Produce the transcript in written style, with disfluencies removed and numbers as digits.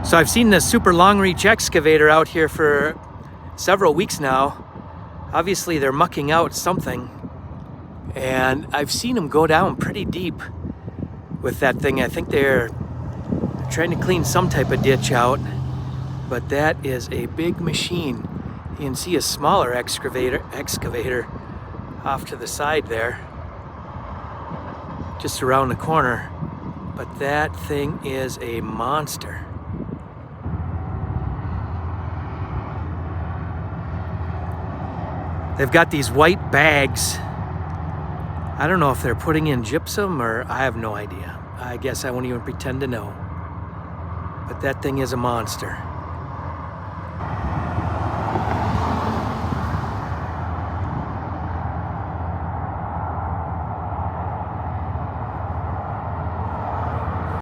So I've seen this super long reach excavator out here for several weeks now. Obviously they're mucking out something, and I've seen them go down pretty deep with that thing. I think they're trying to clean some type of ditch out, but that is a big machine. You can see a smaller excavator off to the side there, just around the corner, but that thing is a monster. They've got these white bags. I don't know if they're putting in gypsum, or I have no idea. I guess I won't even pretend to know. But that thing is a monster.